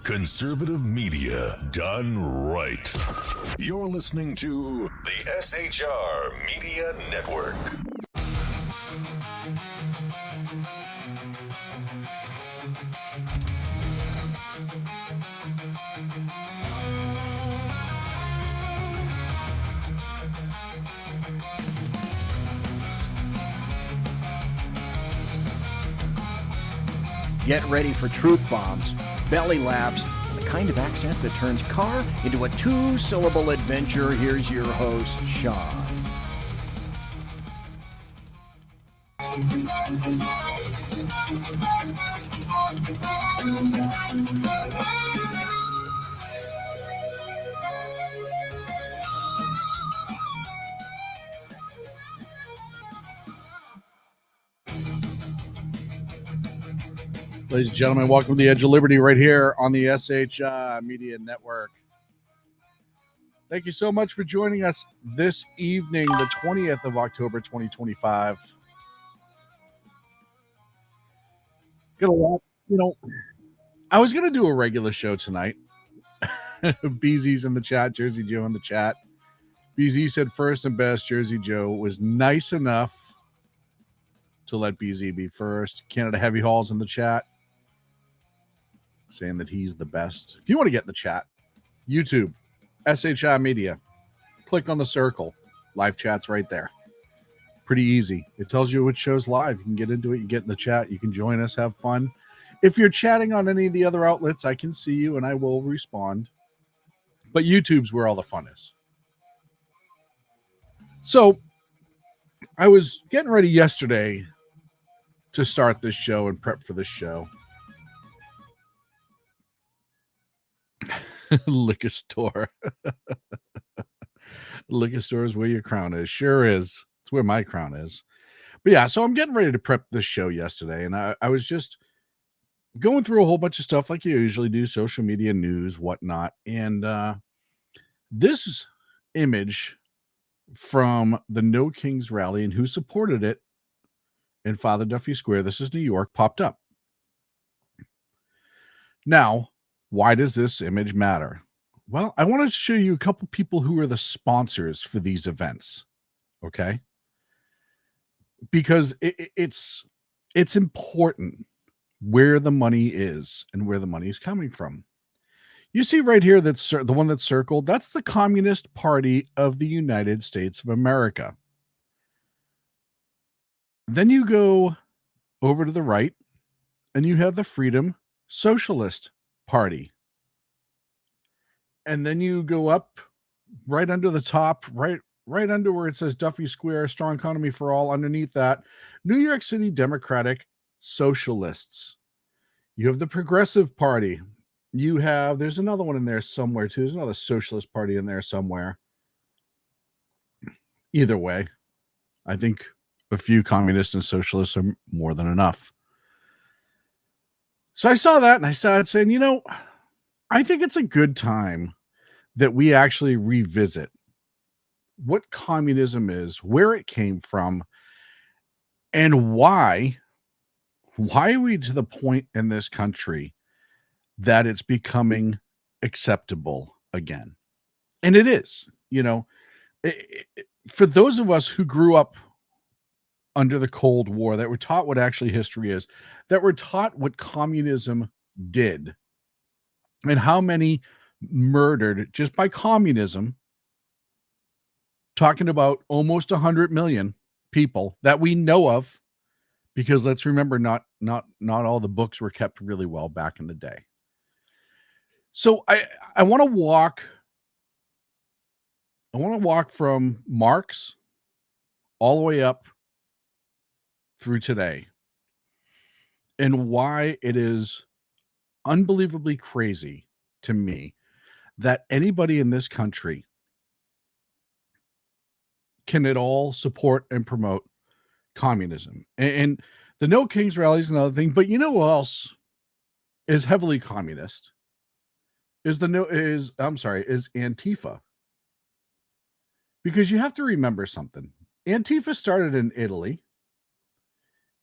Conservative media done right. You're listening to the SHR Media Network. Get ready for truth bombs, belly laughs, and the kind of accent that turns car into a two-syllable adventure. Here's your host, Sean. Ladies and gentlemen, welcome to the Edge of Liberty right here on the SHR Media Network. Thank you so much for joining us this evening, the 20th of October, 2025. Got a lot, I was going to do a regular show tonight. BZ's in the chat, Jersey Joe in the chat. BZ said first and best. Jersey Joe was nice enough to let BZ be first. Canada Heavy Hall's in the chat, saying that he's the best. If you want to get in the chat, YouTube, SHI Media, click on the circle. Live chat's right there. Pretty easy. It tells you which show's live. You can get into it. You get in the chat. You can join us, have fun. If you're chatting on any of the other outlets, I can see you and I will respond. But YouTube's where all the fun is. So I was getting ready yesterday to start this show and prep for this show. Liquor store. Liquor store is where your crown is. Sure is. It's where my crown is. But yeah, so I'm getting ready to prep this show yesterday, and I was just going through a whole bunch of stuff like you usually do, social media, news, whatnot. And this image from the No Kings rally and who supported it in Father Duffy Square, this is New York, popped up. Now, why does this image matter? Well, I want to show you a couple people who are the sponsors for these events, okay? Because it's important where the money is and where the money is coming from. You see right here, that's the one that's circled, that's the Communist Party of the United States of America. Then you go over to the right, and you have the Freedom Socialist Party. And then you go up right under the top, right under where it says Duffy Square, strong economy for all. Underneath that, New York City Democratic Socialists. You have the Progressive Party. You have, there's another one in there somewhere too. There's another Socialist Party in there somewhere. Either way, I think a few communists and socialists are more than enough. So I saw that and I started saying, I think it's a good time that we actually revisit what communism is, where it came from, and why are we to the point in this country that it's becoming acceptable again. And it is, for those of us who grew up under the Cold War, that were taught what actually history is, that were taught what communism did, and how many murdered just by communism, talking about almost 100 million people that we know of, because let's remember, not all the books were kept really well back in the day. So I want to walk from Marx all the way up through today, and why it is unbelievably crazy to me that anybody in this country can at all support and promote communism. And the No Kings rally is another thing, but you know who else is heavily communist? Is Antifa. Because you have to remember something. Antifa started in Italy,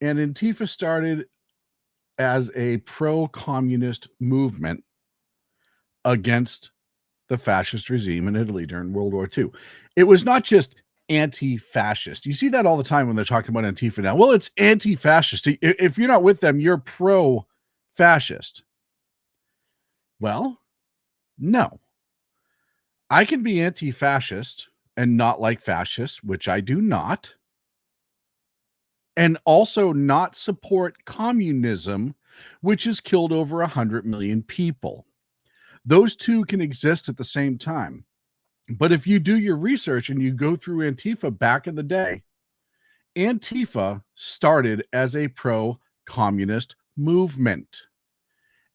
and Antifa started as a pro-communist movement against the fascist regime in Italy during World War II. It was not just anti-fascist. You see that all the time when they're talking about Antifa now. Well, it's anti-fascist. If you're not with them, you're pro-fascist. Well, no. I can be anti-fascist and not like fascists, which I do not, and also not support communism, which has killed over 100 million people. Those two can exist at the same time. But if you do your research and you go through Antifa back in the day, Antifa started as a pro-communist movement.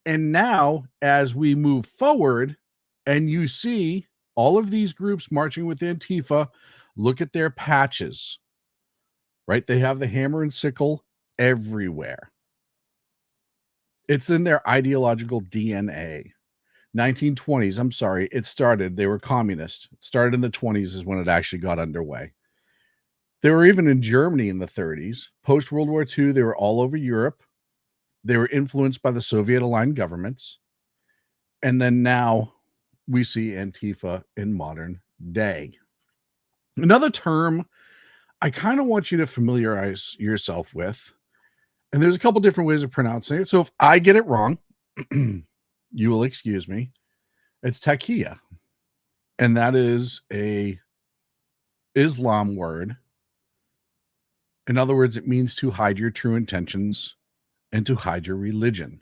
And now, as we move forward and you see all of these groups marching with Antifa, look at their patches, right? They have the hammer and sickle everywhere. It's in their ideological DNA. 1920s, I'm sorry, it started. They were communist. It started in the 20s is when it actually got underway. They were even in Germany in the 30s. Post World War II, they were all over Europe. They were influenced by the Soviet-aligned governments. And then now we see Antifa in modern day. Another term I kind of want you to familiarize yourself with, and there's a couple different ways of pronouncing it. So if I get it wrong, you will excuse me. It's taqiyya. And that is a Islam word. In other words, it means to hide your true intentions and to hide your religion.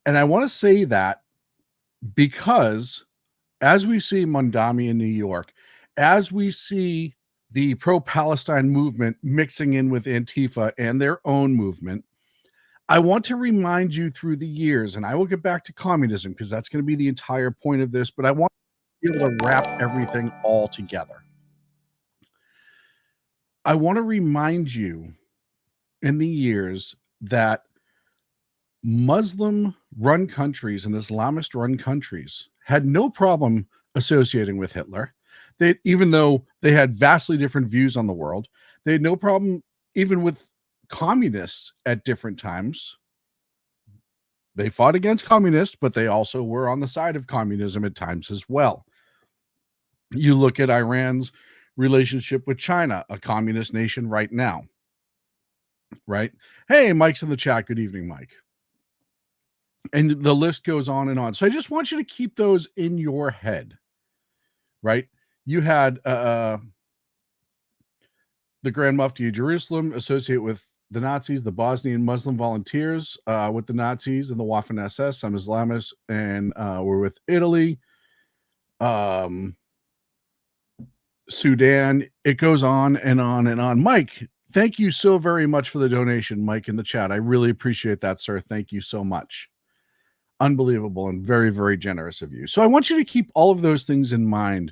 And I want to say that because as we see Mondami in New York, as we see the pro-Palestine movement mixing in with Antifa and their own movement, I want to remind you through the years, and I will get back to communism because that's going to be the entire point of this, but I want to be able to wrap everything all together. I want to remind you in the years that Muslim-run countries and Islamist-run countries had no problem associating with Hitler. Even though they had vastly different views on the world, they had no problem even with communists at different times. They fought against communists, but they also were on the side of communism at times as well. You look at Iran's relationship with China, a communist nation right now, right? Hey, Mike's in the chat. Good evening, Mike. And the list goes on and on. So I just want you to keep those in your head, right? You had the Grand Mufti of Jerusalem associate with the Nazis, the Bosnian Muslim volunteers with the Nazis and the Waffen SS, some Islamists, and were with Italy, Sudan. It goes on and on and on. Mike, thank you so very much for the donation, Mike, in the chat. I really appreciate that, sir. Thank you so much. Unbelievable and very, very generous of you. So I want you to keep all of those things in mind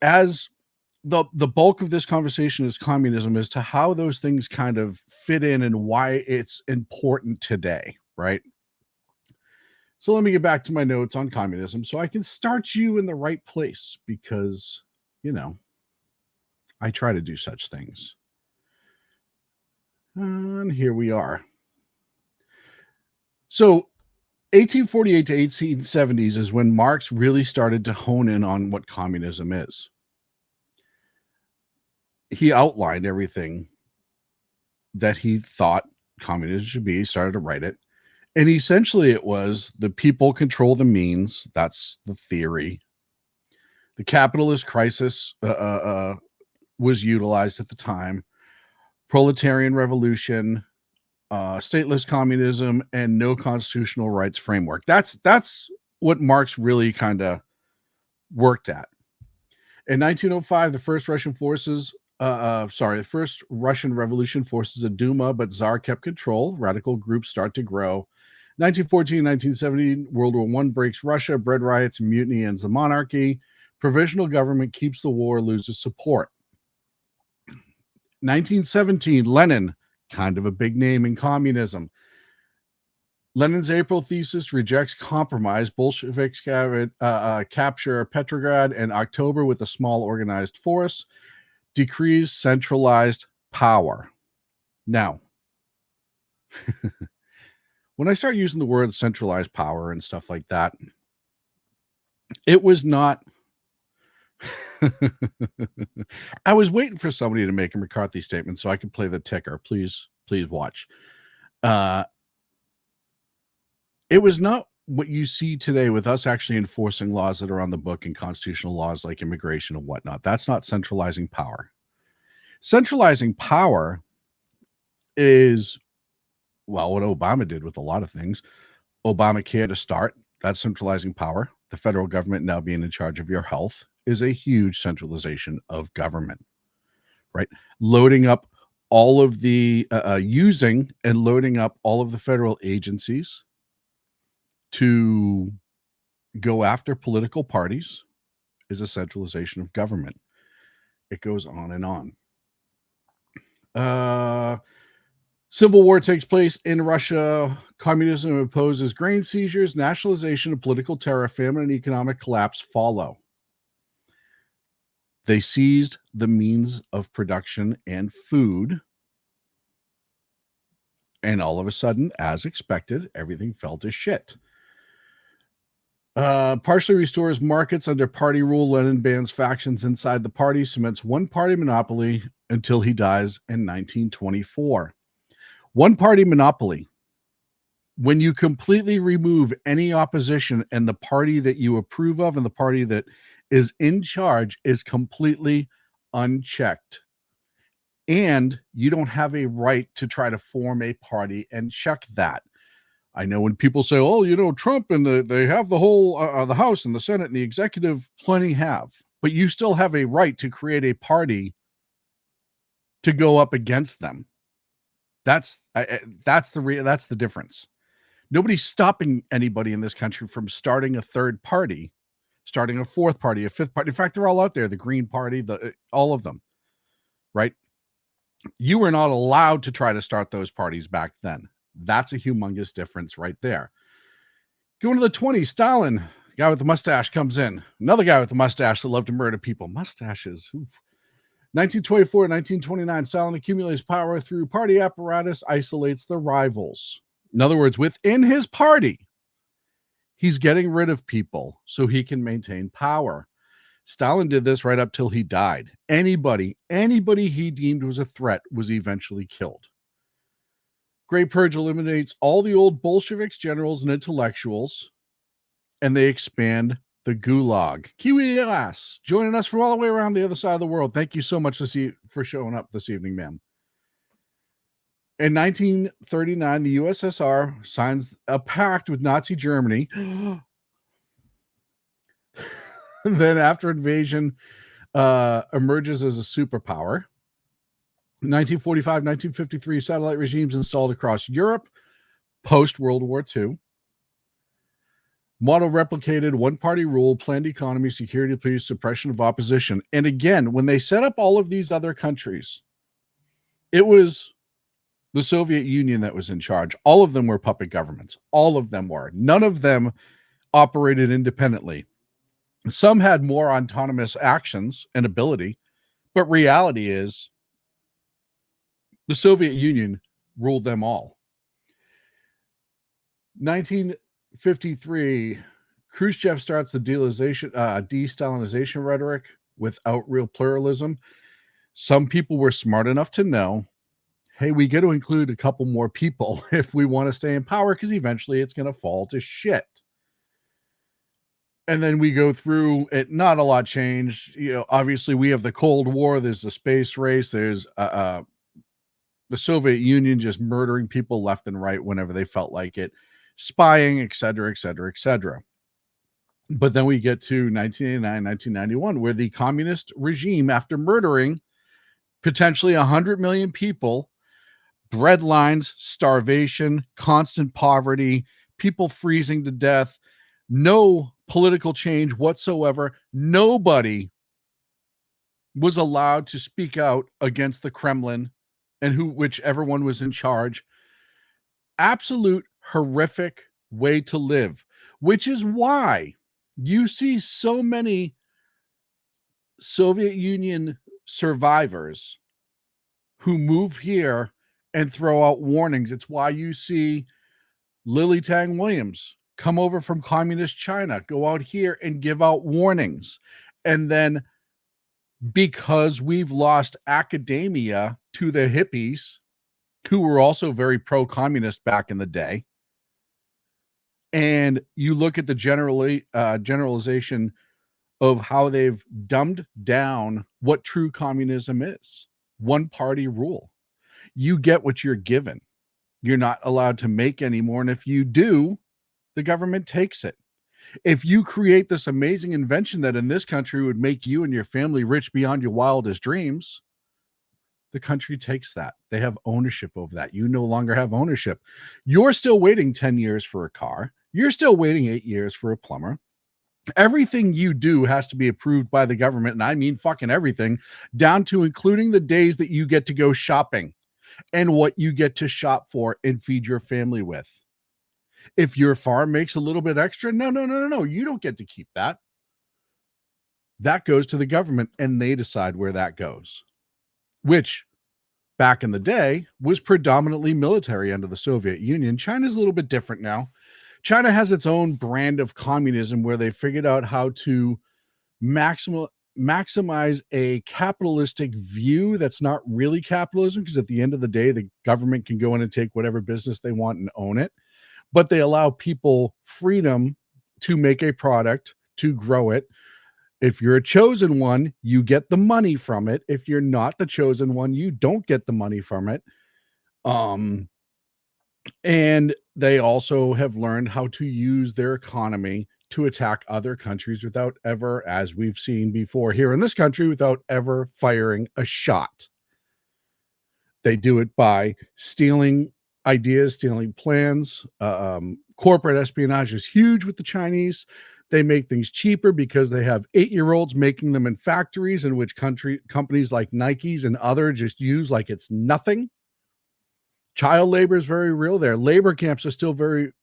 as the bulk of this conversation is communism, as to how those things kind of fit in and why it's important today, right? So let me get back to my notes on communism so I can start you in the right place because, you know, I try to do such things. And here we are. So 1848 to 1870s is when Marx really started to hone in on what communism is. He outlined everything that he thought communism should be. He started to write it. And essentially it was the people control the means. That's the theory. The capitalist crisis was utilized at the time. Proletarian revolution, stateless communism, and no constitutional rights framework. That's what Marx really kind of worked at. In 1905, the first Russian Revolution forces a Duma, but Tsar kept control. Radical groups start to grow. 1914, 1917, World War I breaks Russia. Bread riots and mutiny ends the monarchy. Provisional government keeps the war, loses support. 1917, Lenin, kind of a big name in communism. Lenin's April thesis rejects compromise. Bolsheviks capture Petrograd in October with a small organized force. Decrees centralized power. Now, when I start using the word centralized power and stuff like that, It was not. I was waiting for somebody to make a McCarthy statement so I could play the ticker. Please watch. It was not what you see today with us actually enforcing laws that are on the book and constitutional laws like immigration and whatnot. That's not centralizing power. Centralizing power is, well, what Obama did with a lot of things. Obamacare to start, that's centralizing power. The federal government now being in charge of your health is a huge centralization of government, right? Loading up all of the, using and loading up all of the federal agencies to go after political parties is a centralization of government. It goes on and on. Civil war takes place in Russia. Communism opposes grain seizures, nationalization of political terror, famine, and economic collapse follow. They seized the means of production and food. And all of a sudden, as expected, everything fell to shit. Partially restores markets under party rule. Lenin bans factions inside the party, cements one-party monopoly until he dies in 1924. One-party monopoly. When you completely remove any opposition and the party that you approve of and the party that is in charge is completely unchecked. And you don't have a right to try to form a party and check that. I know when people say, oh, you know, Trump and they have the whole, the House and the Senate and the executive, plenty have. But you still have a right to create a party to go up against them. That's the difference. Nobody's stopping anybody in this country from starting a third party, starting a fourth party, a fifth party. In fact, they're all out there. The Green Party, all of them, right? You were not allowed to try to start those parties back then. That's a humongous difference right there. Going to the 20s, Stalin, guy with the mustache, comes in. Another guy with the mustache that loved to murder people. Mustaches. Oof. 1924, 1929, Stalin accumulates power through party apparatus, isolates the rivals. In other words, within his party, he's getting rid of people so he can maintain power. Stalin did this right up till he died. Anybody he deemed was a threat was eventually killed. Great Purge eliminates all the old Bolsheviks, generals, and intellectuals, and they expand the Gulag. Kiwi Ass, joining us from all the way around the other side of the world. Thank you so much for showing up this evening, ma'am. In 1939, the USSR signs a pact with Nazi Germany. Then after invasion, emerges as a superpower. 1945, 1953, satellite regimes installed across Europe, post-World War II. Model replicated, one-party rule, planned economy, security police, suppression of opposition. And again, when they set up all of these other countries, it was the Soviet Union that was in charge. All of them were puppet governments. All of them were. None of them operated independently. Some had more autonomous actions and ability, but reality is the Soviet Union ruled them all. 1953, Khrushchev starts the de-Stalinization rhetoric without real pluralism. Some people were smart enough to know, hey, we got to include a couple more people if we want to stay in power, because eventually it's going to fall to shit. And then we go through it. Not a lot changed. You know, obviously we have the Cold War. There's the space race. There's the Soviet Union just murdering people left and right whenever they felt like it, spying, et cetera, et cetera, et cetera. But then we get to 1989, 1991, where the communist regime, after murdering potentially 100 million people, bread lines, starvation, constant poverty, people freezing to death, no political change whatsoever. Nobody was allowed to speak out against the Kremlin and whichever one was in charge. Absolute horrific way to live, which is why you see so many Soviet Union survivors who move here and throw out warnings. It's why you see Lily Tang Williams come over from communist China, go out here and give out warnings. And then because we've lost academia to the hippies, who were also very pro-communist back in the day, and you look at the generalization of how they've dumbed down what true communism is. One party rule. You get what you're given. You're not allowed to make anymore. And if you do, the government takes it. If you create this amazing invention that in this country would make you and your family rich beyond your wildest dreams, the country takes that. They have ownership over that. You no longer have ownership. You're still waiting 10 years for a car. You're still waiting 8 years for a plumber. Everything you do has to be approved by the government, and I mean fucking everything, down to including the days that you get to go shopping and what you get to shop for and feed your family with. If your farm makes a little bit extra, no, you don't get to keep that. That goes to the government, and they decide where that goes, which back in the day was predominantly military under the Soviet Union. China's a little bit different now. China has its own brand of communism where they figured out how to maximize a capitalistic view that's not really capitalism, because at the end of the day, the government can go in and take whatever business they want and own it. But they allow people freedom to make a product, to grow it. If you're a chosen one, you get the money from it. If you're not the chosen one, you don't get the money from it. And they also have learned how to use their economy to attack other countries without ever, as we've seen before here in this country, without ever firing a shot. They do it by stealing ideas, stealing plans. Corporate espionage is huge with the Chinese. They make things cheaper because they have 8-year-olds making them in factories in which companies like Nike's and other just use like it's nothing. Child labor is very real there. Labor camps are still very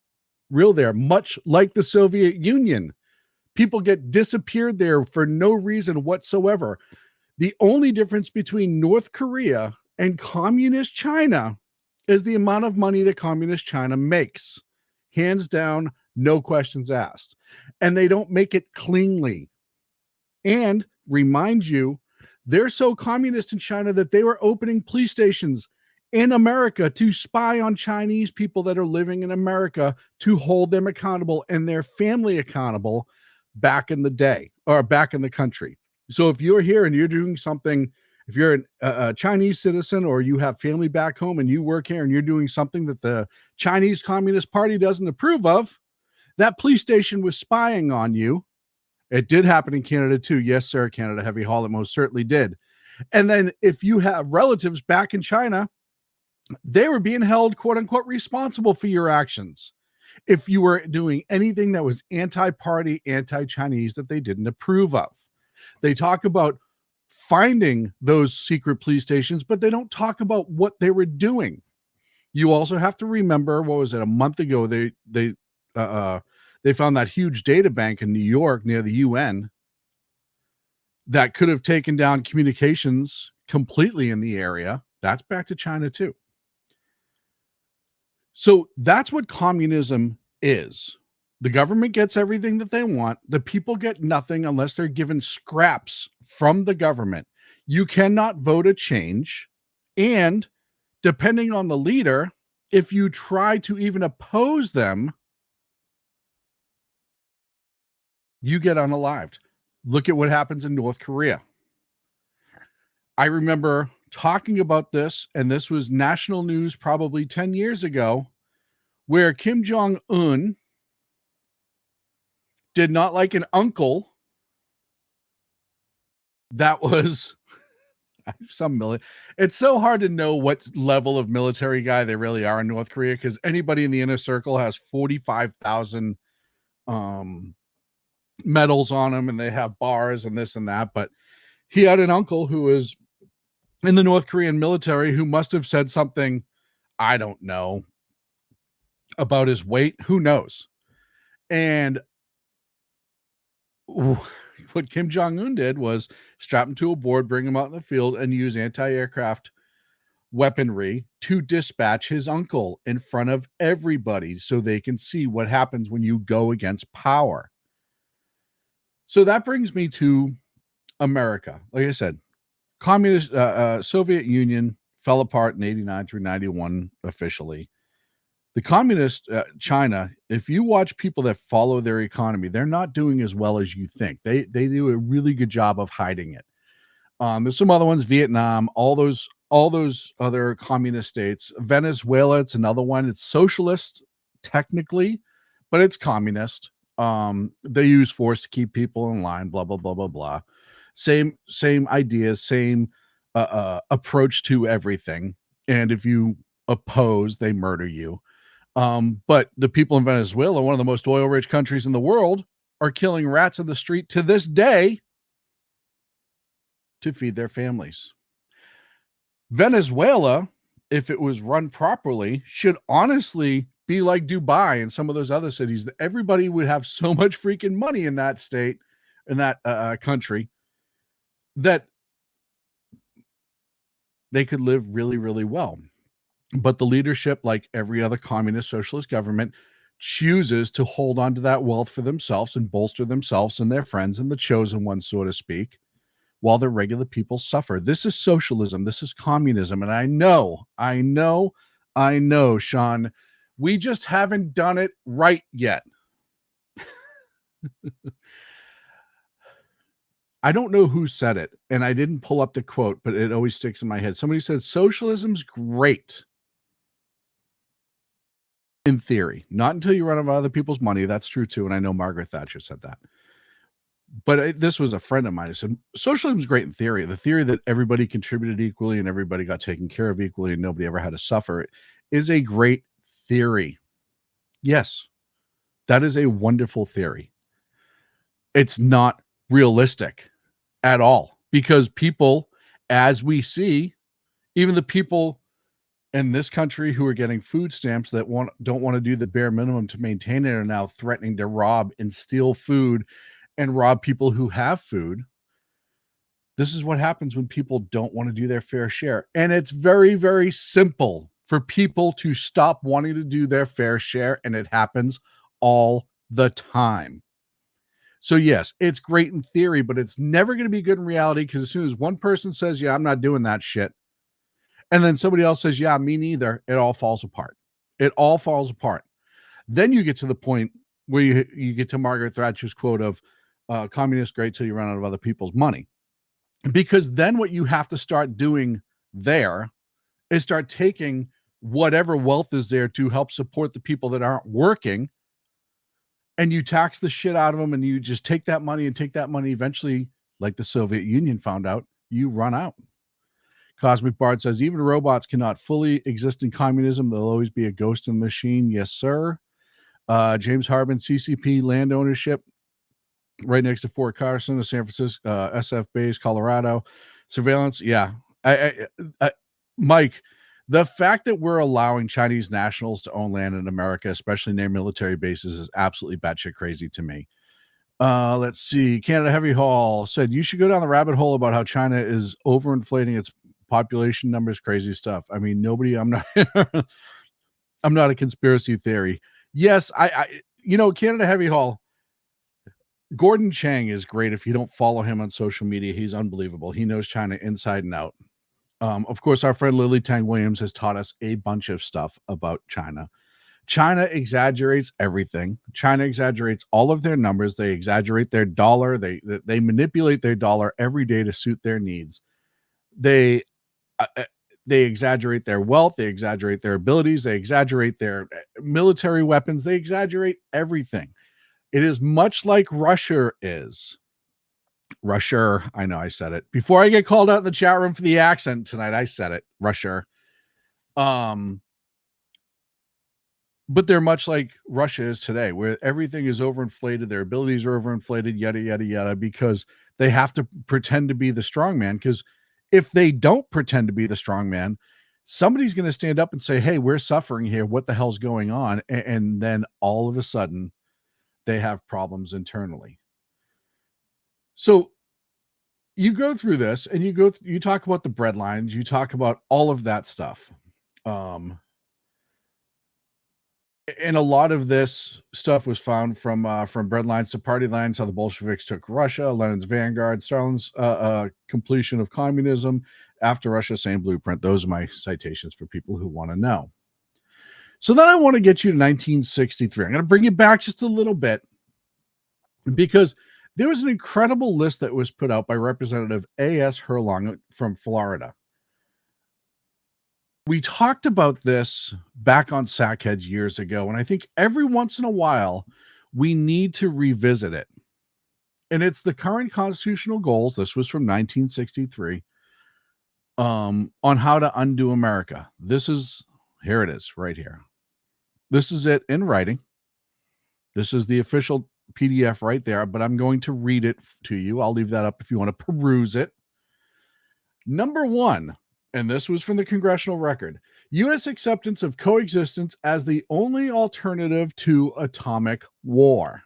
real there, much like the Soviet Union. People get disappeared there for no reason whatsoever. The only difference between North Korea and communist China is the amount of money that communist China makes. Hands down, no questions asked. And they don't make it cleanly. And remind you, they're so communist in China that they were opening police stations in America to spy on Chinese people that are living in America, to hold them accountable and their family accountable back in the day, or back in the country. So if you're here and you're doing something, if you're a Chinese citizen or you have family back home and you work here and you're doing something that the Chinese Communist Party doesn't approve of, that police station was spying on you. It did happen in Canada too. Yes, sir, Canada Heavy Haul, it most certainly did. And then if you have relatives back in China, they were being held, quote unquote, responsible for your actions if you were doing anything that was anti-party, anti-Chinese that they didn't approve of. They talk about finding those secret police stations, but they don't talk about what they were doing. You also have to remember, what was it, a month ago, they found that huge data bank in New York near the UN that could have taken down communications completely in the area. That's back to China too. So that's what communism is. The government gets everything that they want. The people get nothing unless they're given scraps from the government. You cannot vote a change. And depending on the leader, if you try to even oppose them, you get unalived. Look at what happens in North Korea. I remember talking about this, and this was national news probably 10 years ago, where Kim Jong-un did not like an uncle that was it's so hard to know what level of military guy they really are in North Korea, because anybody in the inner circle has 45,000 medals on them, and they have bars and this and that. But he had an uncle who was in the North Korean military who must have said something, I don't know, about his weight. Who knows? And what Kim Jong-un did was strap him to a board, bring him out in the field, and use anti-aircraft weaponry to dispatch his uncle in front of everybody so they can see what happens when you go against power. So that brings me to America. Like I said, communist Soviet Union fell apart in 89 through 91 officially. The communist China, if you watch people that follow their economy, they're not doing as well as you think. They do a really good job of hiding it. There's some other ones, Vietnam, all those other communist states. Venezuela, it's another one. It's socialist technically, but it's communist. They use force to keep people in line, blah, blah, blah, blah, blah. Same ideas, same approach to everything. And if you oppose, they murder you. But the people in Venezuela, one of the most oil-rich countries in the world, are killing rats in the street to this day to feed their families. Venezuela, if it was run properly, should honestly be like Dubai and some of those other cities. That everybody would have so much freaking money in that state, in that country, that they could live really, really well. But the leadership, like every other communist socialist government, chooses to hold on to that wealth for themselves and bolster themselves and their friends and the chosen ones, so to speak, while the regular people suffer. This is socialism. This is communism. And I know, Sean, we just haven't done it right yet. I don't know who said it, and I didn't pull up the quote, but it always sticks in my head. Somebody said, socialism's great in theory, not until you run out of other people's money. That's true too. And I know Margaret Thatcher said that. But this was a friend of mine who said, socialism's great in theory. The theory that everybody contributed equally and everybody got taken care of equally and nobody ever had to suffer is a great theory. Yes, that is a wonderful theory. It's not realistic at all, because people, as we see, even the people in this country who are getting food stamps that don't want to do the bare minimum to maintain it are now threatening to rob and steal food and rob people who have food. This is what happens when people don't want to do their fair share. And it's very, very simple for people to stop wanting to do their fair share, and it happens all the time. So yes, it's great in theory, but it's never going to be good in reality, because as soon as one person says, yeah, I'm not doing that shit, and then somebody else says, yeah, me neither, it all falls apart. It all falls apart. Then you get to the point where you get to Margaret Thatcher's quote of communist great till you run out of other people's money. Because then what you have to start doing there is start taking whatever wealth is there to help support the people that aren't working, and you tax the shit out of them, and you just take that money and take that money. Eventually, like the Soviet Union found out, you run out. Cosmic Bard says, even robots cannot fully exist in communism. There'll always be a ghost in the machine. Yes, sir. James Harbin, CCP land ownership right next to Fort Carson, the San Francisco SF base, Colorado. Surveillance. Yeah. Mike, the fact that we're allowing Chinese nationals to own land in America, especially near military bases, is absolutely batshit crazy to me. Let's see. Canada Heavy Haul said, you should go down the rabbit hole about how China is overinflating its population numbers. Crazy stuff. I mean, I'm not I'm not a conspiracy theory. Yes, Canada Heavy Haul, Gordon Chang is great. If you don't follow him on social media, he's unbelievable. He knows China inside and out. Of course, our friend Lily Tang Williams has taught us a bunch of stuff about China. China exaggerates everything. China exaggerates all of their numbers. They exaggerate their dollar. They manipulate their dollar every day to suit their needs. They exaggerate their wealth. They exaggerate their abilities. They exaggerate their military weapons. They exaggerate everything. It is much like Russia is. Russia, I know I said it. Before I get called out in the chat room for the accent tonight, I said it. Russia. But they're much like Russia is today, where everything is overinflated. Their abilities are overinflated, yada, yada, yada, because they have to pretend to be the strong man. Because if they don't pretend to be the strong man, somebody's going to stand up and say, hey, we're suffering here. What the hell's going on? And then all of a sudden, they have problems internally. So you go through this and you talk about the bread lines, you talk about all of that stuff. And a lot of this stuff was found from bread lines to party lines, how the Bolsheviks took Russia, Lenin's vanguard, Stalin's completion of communism after Russia, same blueprint. Those are my citations for people who want to know. So then I want to get you to 1963. I'm going to bring you back just a little bit because there was an incredible list that was put out by Representative A.S. Herlong from Florida. We talked about this back on Sackheads years ago, and I think every once in a while we need to revisit it. And it's the current constitutional goals. This was from 1963 on how to undo America. Here it is right here. This is it in writing. This is the official PDF right there, but I'm going to read it to you. I'll leave that up if you want to peruse it. Number 1, and this was from the Congressional Record, U.S. acceptance of coexistence as the only alternative to atomic war.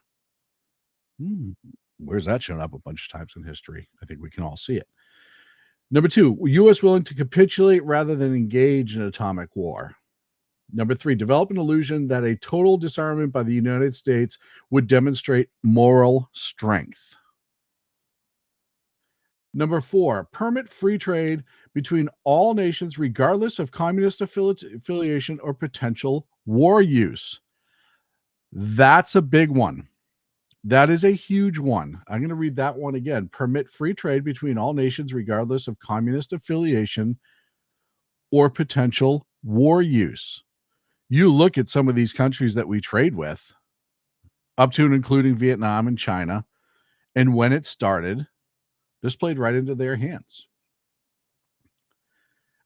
Where's that shown up a bunch of times in history? I think we can all see it. Number 2, U.S. willing to capitulate rather than engage in atomic war. Number 3, develop an illusion that a total disarmament by the United States would demonstrate moral strength. Number 4, permit free trade between all nations regardless of communist affiliation or potential war use. That's a big one. That is a huge one. I'm going to read that one again. Permit free trade between all nations regardless of communist affiliation or potential war use. You look at some of these countries that we trade with, up to and including Vietnam and China, and when it started, this played right into their hands.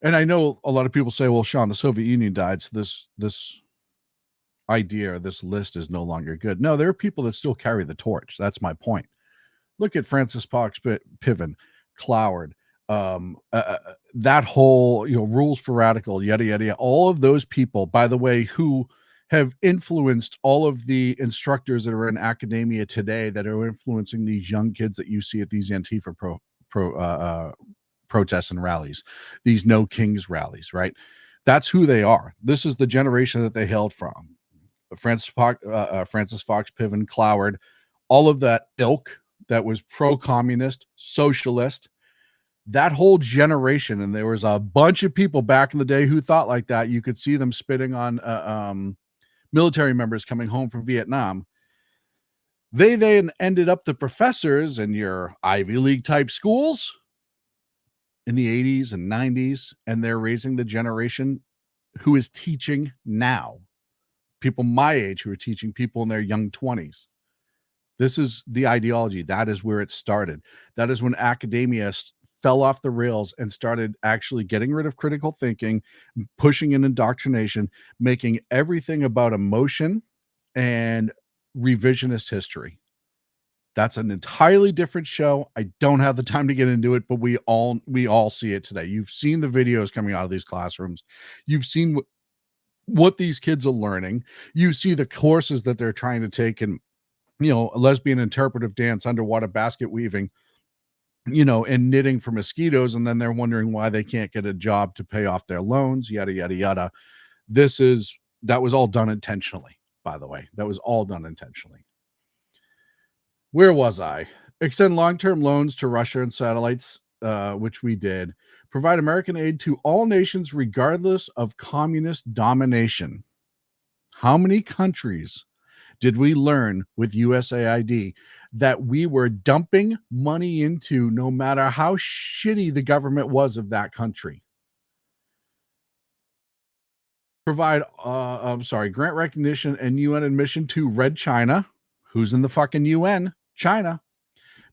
And I know a lot of people say, well, Sean, the Soviet Union died, so this idea or this list is no longer good. No, there are people that still carry the torch. That's my point. Look at Francis Fox Piven, Cloward, that whole, Rules for Radical, yada, yada, yada. All of those people, by the way, who have influenced all of the instructors that are in academia today that are influencing these young kids that you see at these Antifa protests and rallies, these No Kings rallies, right? That's who they are. This is the generation that they hailed from. Francis Fox Piven, Cloward, all of that ilk that was pro-communist, socialist, that whole generation. And there was a bunch of people back in the day who thought like that. You could see them spitting on military members coming home from Vietnam. They then ended up the professors in your Ivy League type schools in the 80s and 90s, and they're raising the generation who is teaching now. People my age who are teaching people in their young 20s. This is the ideology. That is where it started. That is when academia fell off the rails and started actually getting rid of critical thinking, pushing in indoctrination, making everything about emotion and revisionist history. That's an entirely different show. I don't have the time to get into it, but we all see it today. You've seen the videos coming out of these classrooms. You've seen what these kids are learning. You see the courses that they're trying to take in, lesbian interpretive dance, underwater basket weaving, and knitting for mosquitoes. And then they're wondering why they can't get a job to pay off their loans, yada, yada, yada. That was all done intentionally, by the way. That was all done intentionally. Where was I? Extend long-term loans to Russia and satellites, which we did. Provide American aid to all nations regardless of communist domination. How many countries did we learn with USAID that we were dumping money into no matter how shitty the government was of that country? Provide, grant recognition and UN admission to Red China. Who's in the fucking UN? China.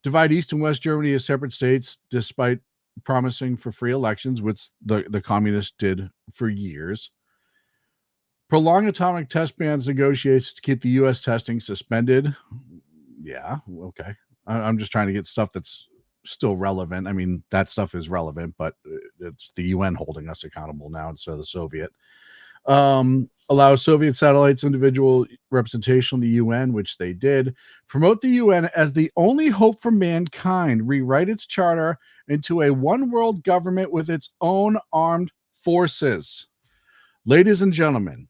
Divide East and West Germany as separate states, despite promising for free elections, which the communists did for years. Prolong atomic test bans negotiations to keep the U.S. testing suspended. Yeah, okay. I'm just trying to get stuff that's still relevant. I mean, that stuff is relevant, but it's the UN holding us accountable now instead of the Soviet. Allow Soviet satellites individual representation in the UN, which they did. Promote the UN as the only hope for mankind. Rewrite its charter into a one world government with its own armed forces. Ladies and gentlemen,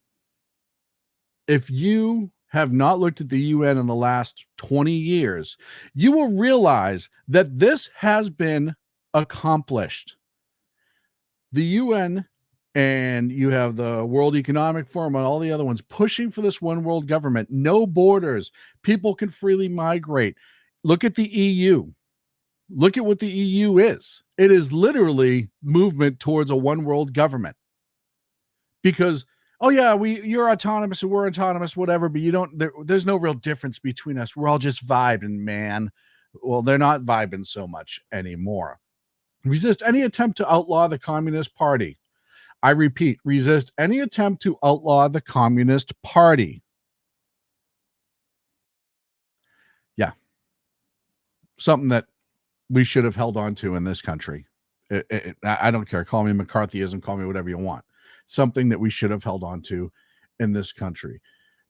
if you have not looked at the UN in the last 20 years, you will realize that this has been accomplished. The UN, and you have the World Economic Forum and all the other ones pushing for this one world government, no borders, people can freely migrate. Look at the EU. Look at what the EU is. It is literally movement towards a one world government. Because, oh yeah, you're autonomous and we're autonomous, whatever, but there's no real difference between us. We're all just vibing, man. Well, they're not vibing so much anymore. Resist any attempt to outlaw the Communist Party. I repeat, resist any attempt to outlaw the Communist Party. Yeah. Something that we should have held on to in this country. I don't care. Call me McCarthyism, call me whatever you want. Something that we should have held on to in this country.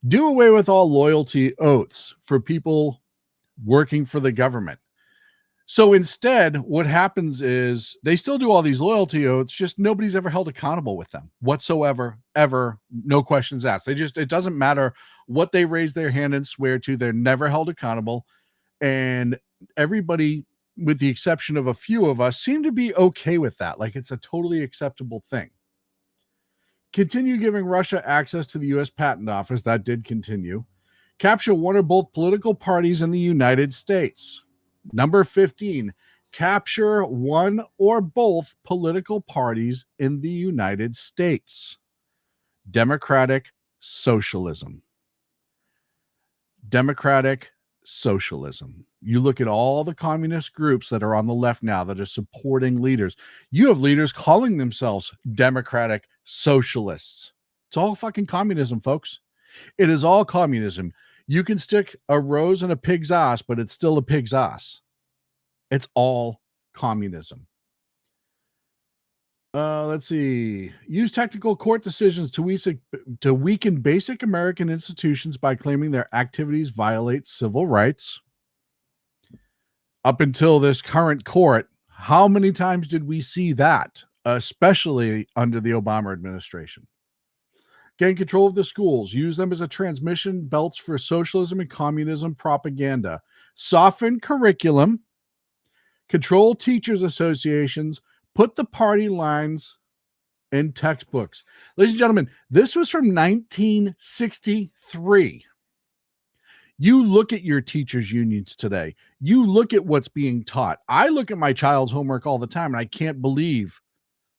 Do away with all loyalty oaths for people working for the government. So instead, what happens is they still do all these loyalty oaths, just nobody's ever held accountable with them whatsoever, ever, no questions asked. It doesn't matter what they raise their hand and swear to, they're never held accountable. And everybody, with the exception of a few of us, seem to be okay with that. Like it's a totally acceptable thing. Continue giving Russia access to the U.S. Patent Office. That did continue. Capture one or both political parties in the United States. Number 15, capture one or both political parties in the United States. Democratic socialism. Democratic socialism. You look at all the communist groups that are on the left now that are supporting leaders. You have leaders calling themselves democratic socialists. It's all fucking communism, folks. It is all communism. You can stick a rose in a pig's ass, but it's still a pig's ass. It's all communism. Let's see. Use technical court decisions to weaken basic American institutions by claiming their activities violate civil rights. Up until this current court, how many times did we see that, especially under the Obama administration? Gain control of the schools. Use them as a transmission belts for socialism and communism propaganda. Soften curriculum. Control teachers' associations. Put the party lines in textbooks. Ladies and gentlemen, this was from 1963. You look at your teachers' unions today. You look at what's being taught. I look at my child's homework all the time, and I can't believe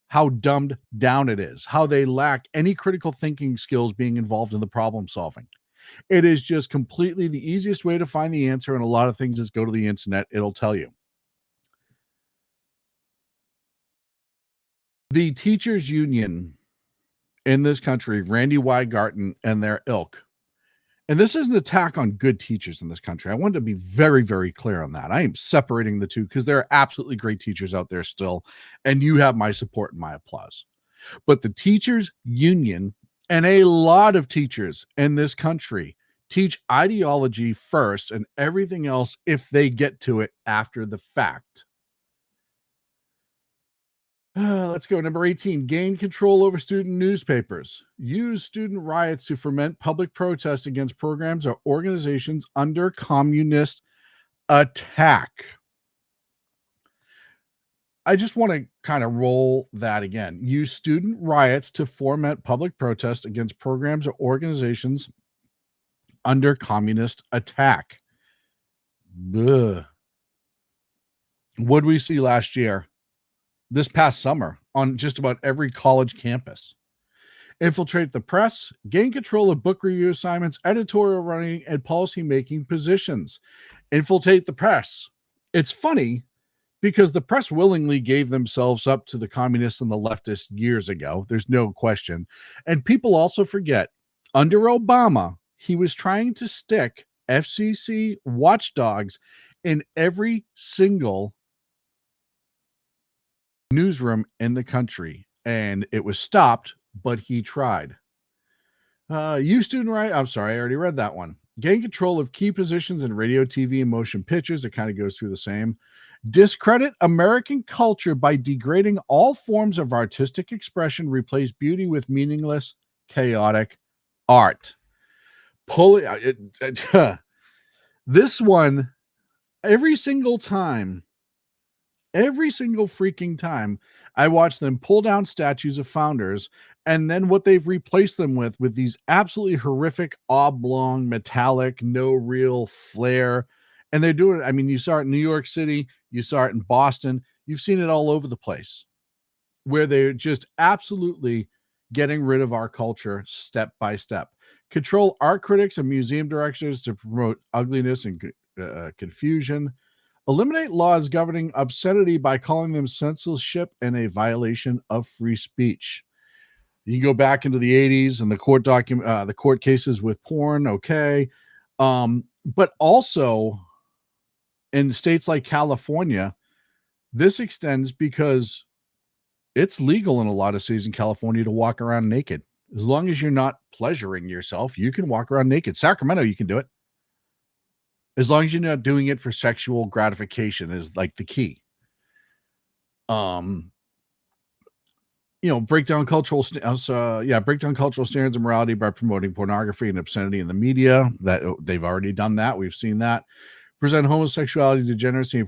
how dumbed down it is, how they lack any critical thinking skills being involved in the problem solving. It is just completely the easiest way to find the answer, and a lot of things is go to the internet. It'll tell you. The teachers' union in this country, Randy Weigarten and their ilk, and this is an attack on good teachers in this country. I want to be very, very clear on that. I am separating the two because there are absolutely great teachers out there still, and you have my support and my applause. But the teachers' union and a lot of teachers in this country teach ideology first and everything else if they get to it after the fact. Let's go. Number 18, gain control over student newspapers. Use student riots to foment public protest against programs or organizations under communist attack. I just want to kind of roll that again. Use student riots to foment public protest against programs or organizations under communist attack. Ugh. What did we see last year? This past summer on just about every college campus. Infiltrate the press, gain control of book review assignments, editorial running, and policy-making positions. Infiltrate the press. It's funny because the press willingly gave themselves up to the communists and the leftists years ago. There's no question. And people also forget, under Obama, he was trying to stick FCC watchdogs in every single newsroom in the country, and it was stopped, but he tried. You student right? I'm sorry, I already read that one. Gain control of key positions in radio, TV, and motion pictures. It kind of goes through the same. Discredit American culture by degrading all forms of artistic expression. Replace beauty with meaningless, chaotic art. This one, every single freaking time I watch them pull down statues of founders, and then what they've replaced them with these absolutely horrific oblong metallic, no real flair. And they're doing it. I mean, you saw it in New York City, you saw it in Boston, you've seen it all over the place, where they're just absolutely getting rid of our culture step by step. Control art critics and museum directors to promote ugliness and confusion. Eliminate laws governing obscenity by calling them censorship and a violation of free speech. You can go back into the 80s and the court cases with porn, okay. But also in states like California, this extends because it's legal in a lot of cities in California to walk around naked. As long as you're not pleasuring yourself, you can walk around naked. Sacramento, you can do it. As long as you're not doing it for sexual gratification is like the key. Break down cultural standards of morality by promoting pornography and obscenity in the media. That they've already done that. We've seen that. Present homosexuality, degeneracy, and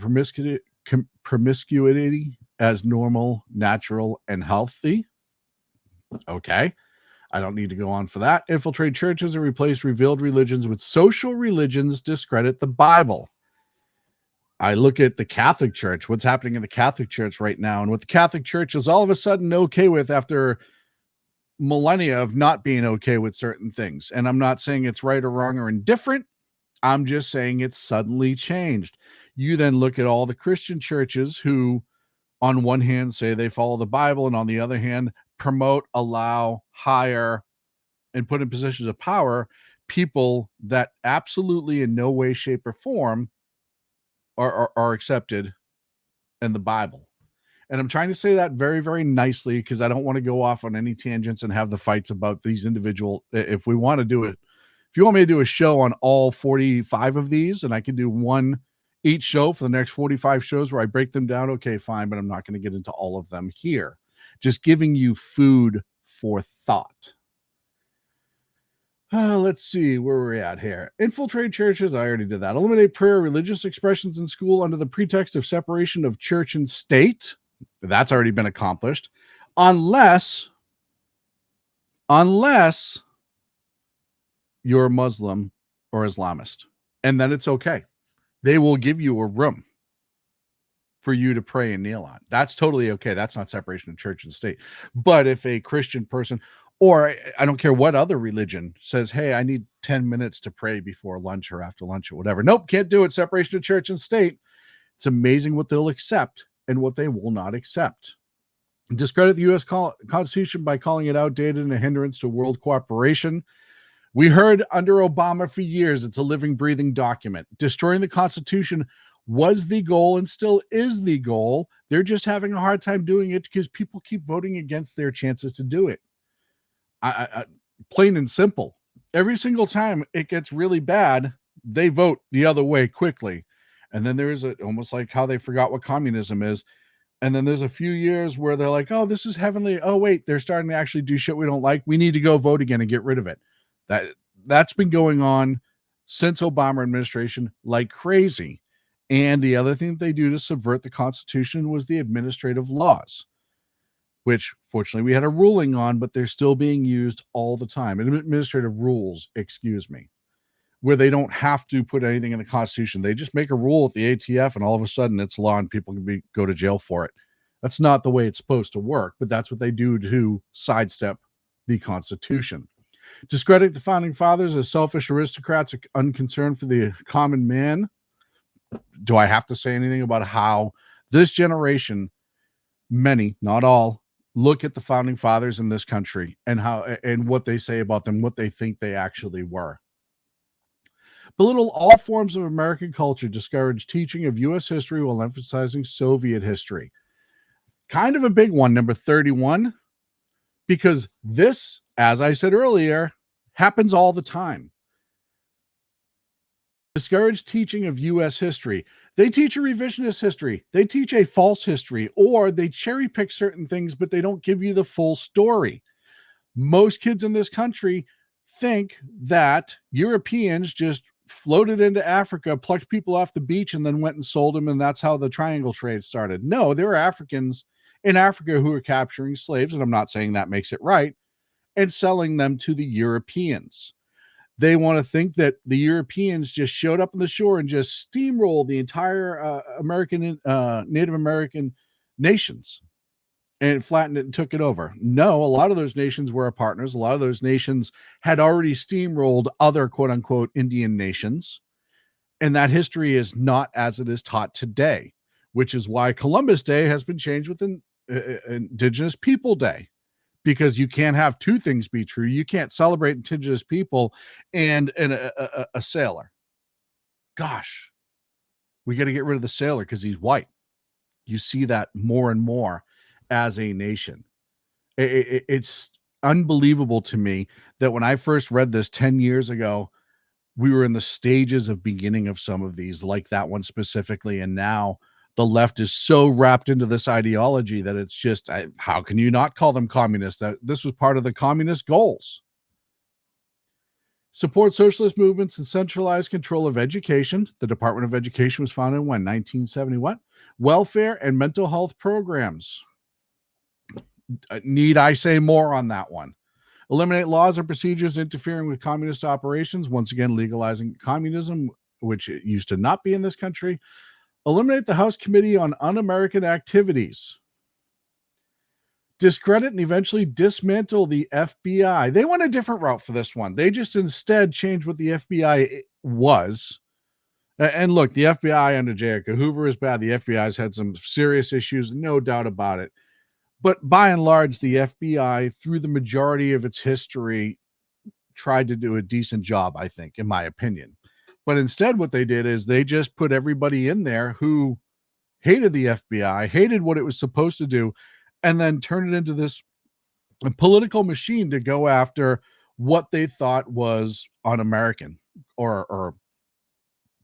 promiscuity as normal, natural, and healthy. Okay. I don't need to go on for that. Infiltrate churches and replace revealed religions with social religions. Discredit the Bible. I look at the Catholic Church, what's happening in the Catholic Church right now, and what the Catholic Church is all of a sudden okay with after millennia of not being okay with certain things. And I'm not saying it's right or wrong or indifferent. I'm just saying it's suddenly changed. You then look at all the Christian churches who, on one hand, say they follow the Bible, and on the other hand, promote, allow, hire, and put in positions of power people that absolutely in no way, shape, or form are accepted in the Bible. And I'm trying to say that very, very nicely because I don't want to go off on any tangents and have the fights about these individual. If we want to do it, if you want me to do a show on all 45 of these, and I can do one each show for the next 45 shows where I break them down, okay, fine, but I'm not going to get into all of them here. Just giving you food for thought. Let's see where we're at here. Infiltrate churches. I already did that. Eliminate prayer, religious expressions in school under the pretext of separation of church and state. That's already been accomplished. Unless you're a Muslim or Islamist. And then it's okay. They will give you a room for you to pray and kneel on. That's totally okay. That's not separation of church and state. But if a Christian person, or I don't care what other religion, says, hey, I need 10 minutes to pray before lunch or after lunch or whatever. Nope, can't do it. Separation of church and state. It's amazing what they'll accept and what they will not accept. Discredit the U.S. Constitution by calling it outdated and a hindrance to world cooperation. We heard under Obama for years, it's a living, breathing document. Destroying the Constitution was the goal and still is the goal. They're just having a hard time doing it because people keep voting against their chances to do it. Plain and simple. Every single time it gets really bad, they vote the other way quickly. And then there is almost like how they forgot what communism is. And then there's a few years where they're like, oh, this is heavenly. Oh, wait, they're starting to actually do shit we don't like. We need to go vote again and get rid of it. That's been going on since Obama administration like crazy. And the other thing that they do to subvert the Constitution was the administrative laws, which fortunately we had a ruling on, but they're still being used all the time. Administrative rules, where they don't have to put anything in the Constitution. They just make a rule at the ATF and all of a sudden it's law and people can go to jail for it. That's not the way it's supposed to work, but that's what they do to sidestep the Constitution. Discredit the founding fathers as selfish aristocrats unconcerned for the common man. Do I have to say anything about how this generation, many, not all, look at the founding fathers in this country and what they say about them, what they think they actually were? Belittle all forms of American culture, discourage teaching of U.S. history while emphasizing Soviet history. Kind of a big one, number 31, because this, as I said earlier, Happens all the time. Discourage teaching of U.S. history. They teach a revisionist history. They teach a false history, or they cherry pick certain things, but they don't give you the full story. Most kids in this country think that Europeans just floated into Africa, plucked people off the beach, and then went and sold them, and that's how the triangle trade started. No, there were Africans in Africa who were capturing slaves, and I'm not saying that makes it right, and selling them to the Europeans. They want to think that the Europeans just showed up on the shore and just steamrolled the entire Native American nations and flattened it and took it over. No, a lot of those nations were our partners. A lot of those nations had already steamrolled other quote unquote Indian nations. And that history is not as it is taught today, which is why Columbus Day has been changed with Indigenous People Day. Because you can't have two things be true. You can't celebrate indigenous people and a sailor. Gosh, we got to get rid of the sailor because he's white. You see that more and more as a nation. It's unbelievable to me that when I first read this 10 years ago, we were in the stages of beginning of some of these, like that one specifically, and now the left is so wrapped into this ideology that it's just, how can you not call them communist? This was part of the communist goals. Support socialist movements and centralized control of education. The Department of Education was founded in when? 1970 what? Welfare and mental health programs. Need I say more on that one? Eliminate laws and procedures interfering with communist operations. Once again, legalizing communism, which it used to not be in this country. Eliminate the House Committee on Un-American Activities. Discredit and eventually dismantle the FBI. They went a different route for this one. They just instead changed what the FBI was. And look, the FBI under J. Edgar Hoover is bad. The FBI's had some serious issues, no doubt about it. But by and large, the FBI, through the majority of its history, tried to do a decent job, I think, in my opinion. But instead, what they did is they just put everybody in there who hated the FBI, hated what it was supposed to do, and then turned it into this political machine to go after what they thought was un-American or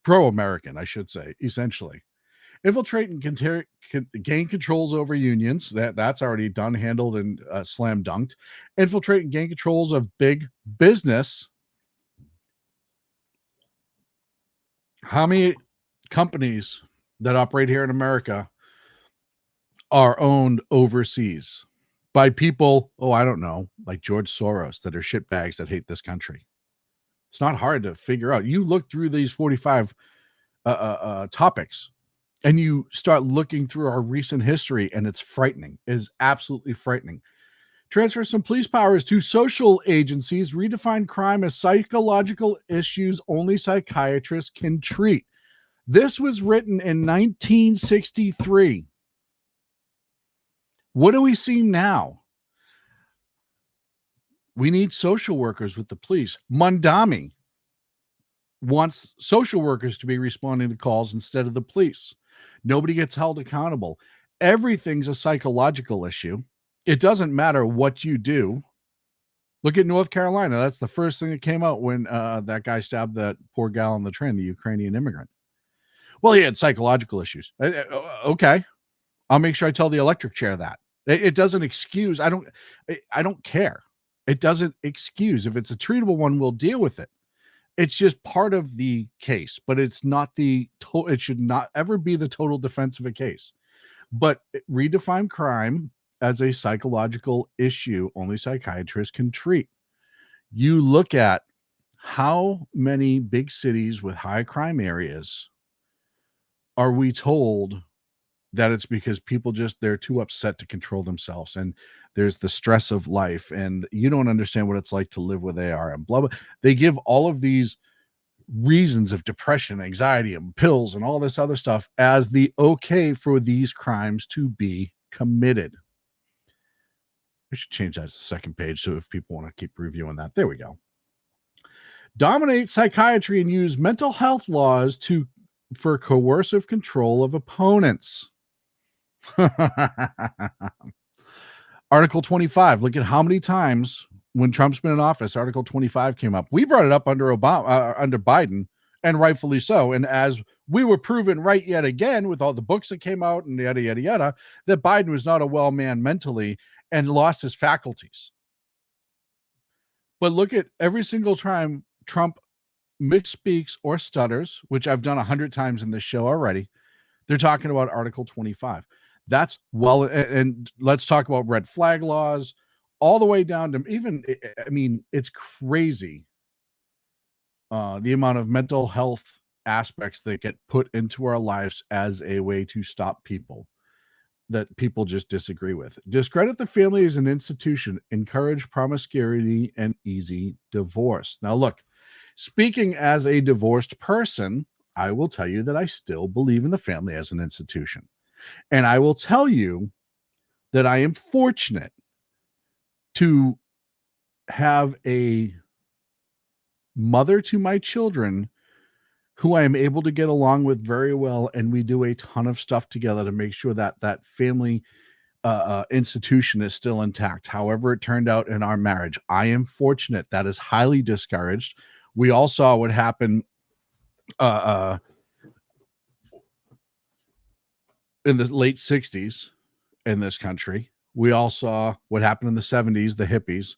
pro-American, I should say, essentially. Infiltrate and gain controls over unions. That's already done, handled, and slam dunked. Infiltrate and gain controls of big business. How many companies that operate here in America are owned overseas by people, I don't know, like George Soros, that are shitbags that hate this country? It's not hard to figure out. You look through these 45 topics and you start looking through our recent history, and it's frightening. It is absolutely frightening. Transfer some police powers to social agencies. Redefine crime as psychological issues only psychiatrists can treat. This was written in 1963. What do we see now? We need social workers with the police. Mondami wants social workers to be responding to calls instead of the police. Nobody gets held accountable. Everything's a psychological issue. It doesn't matter what you do. Look at North Carolina. That's the first thing that came out when that guy stabbed that poor gal on the train, the Ukrainian immigrant. Well, he had psychological issues. Okay. I'll make sure I tell the electric chair that. It doesn't excuse. I don't care. It doesn't excuse. If it's a treatable one, we'll deal with it. It's just part of the case, but it's not it should not ever be the total defense of a case. But redefine crime as a psychological issue only psychiatrists can treat. You look at how many big cities with high crime areas are we told that it's because people they're too upset to control themselves, and there's the stress of life, and you don't understand what it's like to live where they are, and blah, blah. They give all of these reasons of depression, anxiety, and pills and all this other stuff as the okay for these crimes to be committed. I should change that to the second page so if people want to keep reviewing that. There we go. Dominate psychiatry and use mental health laws for coercive control of opponents. Article 25. Look at how many times when Trump's been in office, Article 25 came up. We brought it up under under Biden, and rightfully so. And as we were proven right yet again with all the books that came out and yada, yada, yada, that Biden was not a well man mentally and lost his faculties. But look at every single time Trump misspeaks or stutters, which I've done 100 times in this show already, they're talking about Article 25. That's and let's talk about red flag laws, all the way down to even, I mean, it's crazy the amount of mental health aspects that get put into our lives as a way to stop people that people just disagree with. Discredit the family as an institution, encourage promiscuity and easy divorce. Now, look, speaking as a divorced person, I will tell you that I still believe in the family as an institution. And I will tell you that I am fortunate to have a mother to my children who I am able to get along with very well, and we do a ton of stuff together to make sure that that family institution is still intact. However it turned out in our marriage, I am fortunate. That is highly discouraged. We all saw what happened in the late 60s in this country. We all saw what happened in the 70s, the hippies,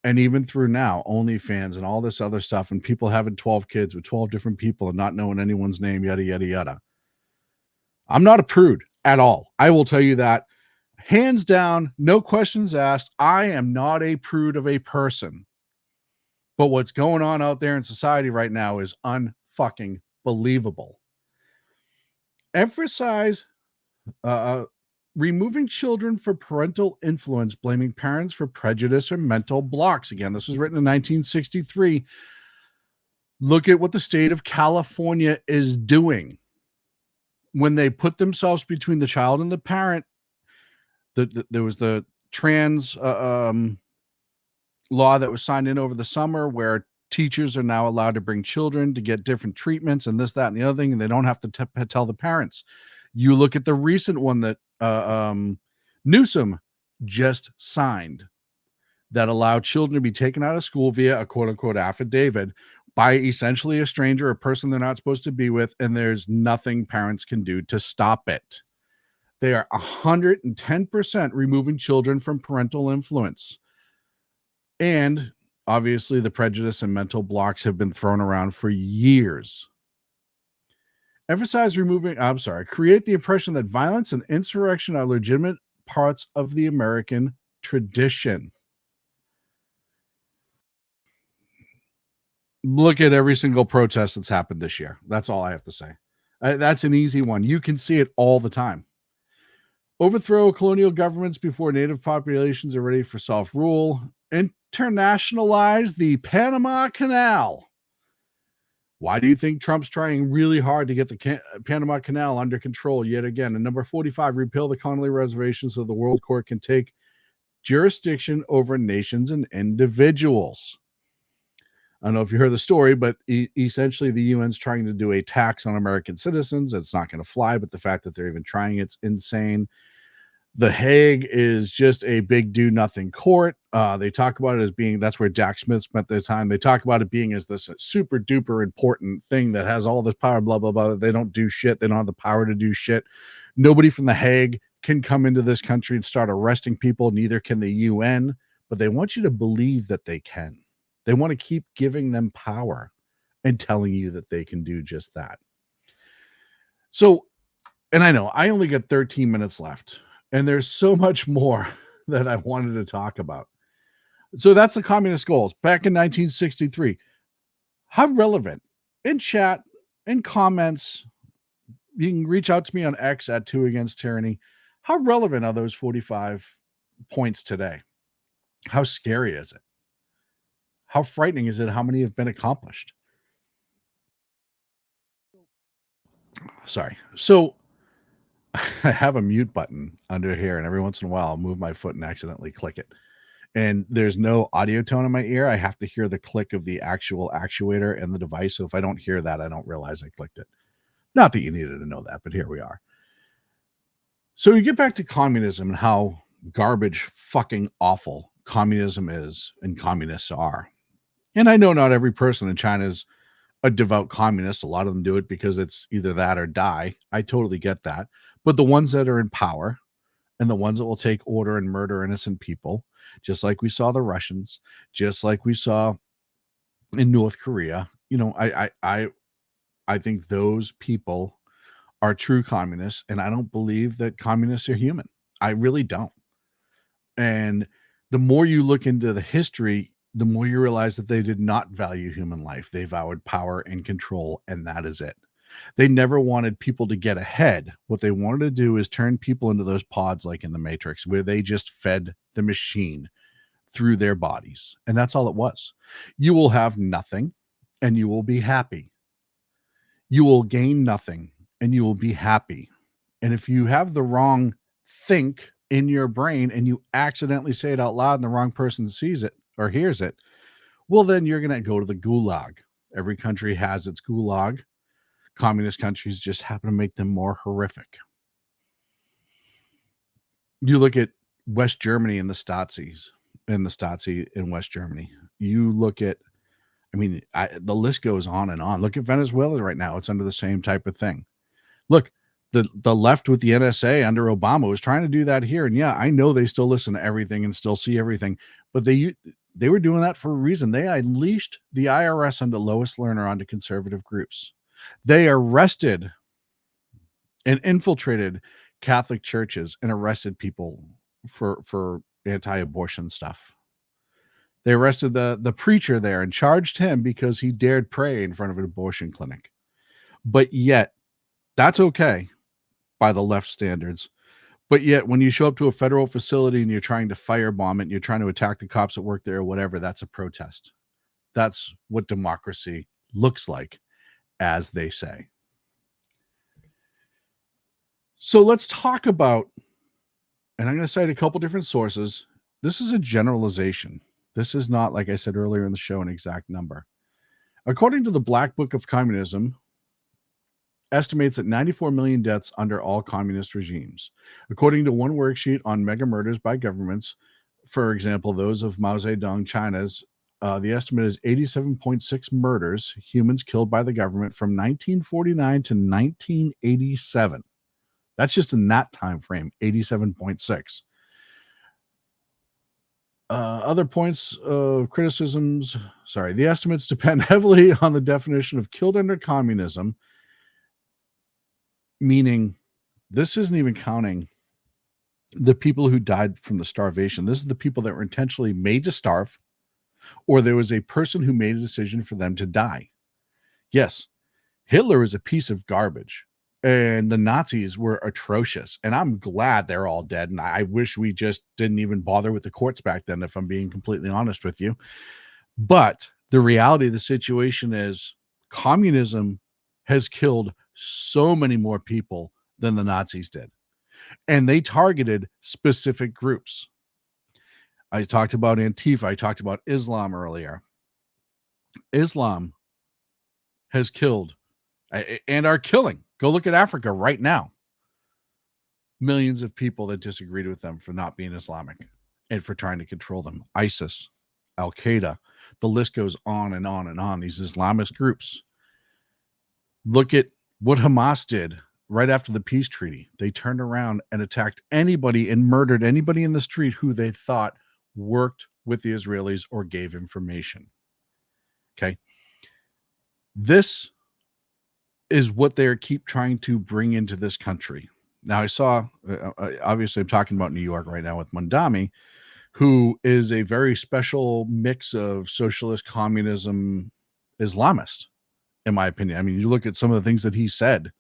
and even through now, OnlyFans and all this other stuff, and people having 12 kids with 12 different people and not knowing anyone's name, yada, yada, yada. I'm not a prude at all. I will tell you that. Hands down, no questions asked. I am not a prude of a person. But what's going on out there in society right now is unfucking believable. Emphasize removing children for parental influence, blaming parents for prejudice or mental blocks. Again, this was written in 1963. Look at what the state of California is doing. When they put themselves between the child and the parent, there was the trans law that was signed in over the summer where teachers are now allowed to bring children to get different treatments and this, that, and the other thing, and they don't have to tell the parents. You look at the recent one that Newsom just signed that allowed children to be taken out of school via a quote-unquote affidavit by essentially a stranger, a person they're not supposed to be with, and there's nothing parents can do to stop it. They are 110% removing children from parental influence. And obviously the prejudice and mental blocks have been thrown around for years. Create the impression that violence and insurrection are legitimate parts of the American tradition. Look at every single protest that's happened this year. That's all I have to say. That's an easy one. You can see it all the time. Overthrow colonial governments before native populations are ready for self-rule. Internationalize the Panama Canal. Why do you think Trump's trying really hard to get the Panama Canal under control yet again? And number 45, repeal the colony reservation so the World Court can take jurisdiction over nations and individuals. I don't know if you heard the story, but essentially the UN's trying to do a tax on American citizens. It's not going to fly, but the fact that they're even trying, it's insane. The Hague is just a big do nothing court. They talk about it as being, that's where Jack Smith spent their time. They talk about it being as this super duper important thing that has all this power, blah, blah, blah. They don't do shit. They don't have the power to do shit. Nobody from the Hague can come into this country and start arresting people. Neither can the UN, but they want you to believe that they can. They want to keep giving them power and telling you that they can do just that. So, and I know I only got 13 minutes left. And there's so much more that I wanted to talk about. So that's the communist goals back in 1963. How relevant? In chat, in comments, you can reach out to me on X at 2 Against Tyranny. How relevant are those 45 points today? How scary is it? How frightening is it? How many have been accomplished? Sorry. So I have a mute button under here, and every once in a while I'll move my foot and accidentally click it. And there's no audio tone in my ear. I have to hear the click of the actual actuator and the device. So if I don't hear that, I don't realize I clicked it. Not that you needed to know that, but here we are. So you get back to communism and how garbage fucking awful communism is and communists are. And I know not every person in China is a devout communist. A lot of them do it because it's either that or die. I totally get that. But the ones that are in power and the ones that will take order and murder innocent people, just like we saw the Russians, just like we saw in North Korea, I think those people are true communists, and I don't believe that communists are human. I really don't. And the more you look into the history, the more you realize that they did not value human life. They valued power and control, and that is it. They never wanted people to get ahead. What they wanted to do is turn people into those pods like in the Matrix, where they just fed the machine through their bodies. And that's all it was. You will have nothing, and you will be happy. You will gain nothing, and you will be happy. And if you have the wrong think in your brain and you accidentally say it out loud and the wrong person sees it or hears it, well, then you're going to go to the gulag. Every country has its gulag. Communist countries just happen to make them more horrific. You look at West Germany and the Stasi in West Germany. You look at, the list goes on and on. Look at Venezuela right now. It's under the same type of thing. Look, the left with the NSA under Obama was trying to do that here. And yeah, I know they still listen to everything and still see everything, but they were doing that for a reason. They unleashed the IRS under Lois Lerner onto conservative groups. They arrested and infiltrated Catholic churches and arrested people for anti-abortion stuff. They arrested the preacher there and charged him because he dared pray in front of an abortion clinic. But yet, that's okay by the left standards. But yet, when you show up to a federal facility and you're trying to firebomb it and you're trying to attack the cops that work there or whatever, that's a protest. That's what democracy looks like, as they say. So let's talk about, and I'm going to cite a couple different sources. This is a generalization. This is not, like I said earlier in the show, an exact number. According to the Black Book of Communism, estimates at 94 million deaths under all communist regimes. According to one worksheet on mega murders by governments, for example, those of Mao Zedong China's, the estimate is 87.6 murders, humans killed by the government from 1949 to 1987. That's just in that time frame, 87.6. Other points of criticisms, the estimates depend heavily on the definition of killed under communism, meaning this isn't even counting the people who died from the starvation. This is the people that were intentionally made to starve, or there was a person who made a decision for them to die. Yes, Hitler is a piece of garbage, and the Nazis were atrocious, and I'm glad they're all dead, and I wish we just didn't even bother with the courts back then, if I'm being completely honest with you. But the reality of the situation is communism has killed so many more people than the Nazis did. And they targeted specific groups. I talked about Antifa. I talked about Islam earlier. Islam has killed and are killing. Go look at Africa right now. Millions of people that disagreed with them for not being Islamic and for trying to control them. ISIS, Al-Qaeda, the list goes on and on and on. These Islamist groups. Look at what Hamas did right after the peace treaty. They turned around and attacked anybody and murdered anybody in the street who they thought worked with the Israelis or gave information. Okay. This is what they keep trying to bring into this country. Now, I saw, obviously, I'm talking about New York right now with Mondami, who is a very special mix of socialist, communism, Islamist, in my opinion. I mean, you look at some of the things that he said